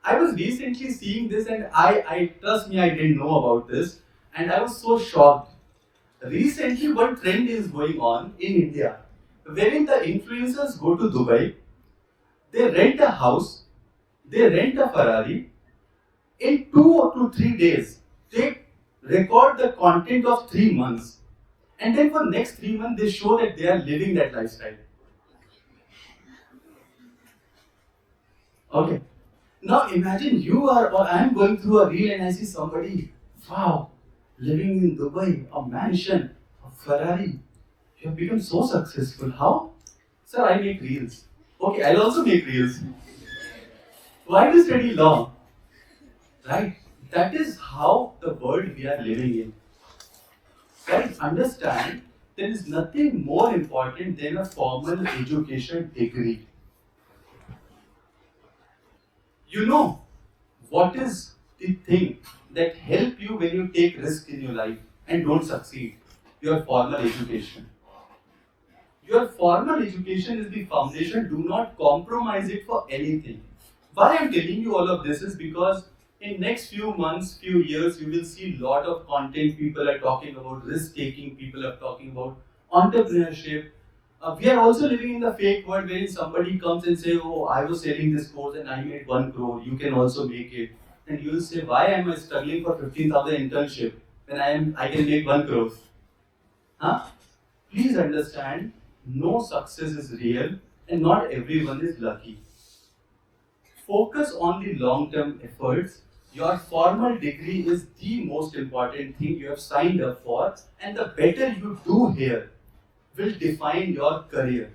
I was recently seeing this and I trust me, I didn't know about this and I was so shocked. Recently, one trend is going on in India, wherein the influencers go to Dubai, they rent a house, they rent a Ferrari, in 2 to 3 days, they record the content of 3 months. And then for next 3 months, they show that they are living that lifestyle. Okay. Now imagine you are, or I am going through a reel and I see somebody, wow, living in Dubai, a mansion, a Ferrari. You have become so successful. How? Sir, I make reels. Okay, I'll also make reels. Why do study law? Right? That is how the world we are living in. Guys, understand there is nothing more important than a formal education degree. You know what is the thing that help you when you take risk in your life and don't succeed? Your formal education. Your formal education is the foundation. Do not compromise it for anything. Why I am telling you all of this is because in next few months, few years, you will see a lot of content. People are talking about risk taking. People are talking about entrepreneurship. We are also living in the fake world where somebody comes and say, "Oh, I was selling this course and I made 1 crore. You can also make it." And you will say, "Why am I struggling for 15,000 internship when I can make 1 crore?" Huh? Please understand, no success is real and not everyone is lucky. Focus on the long-term efforts. Your formal degree is the most important thing you have signed up for, and the better you do here will define your career.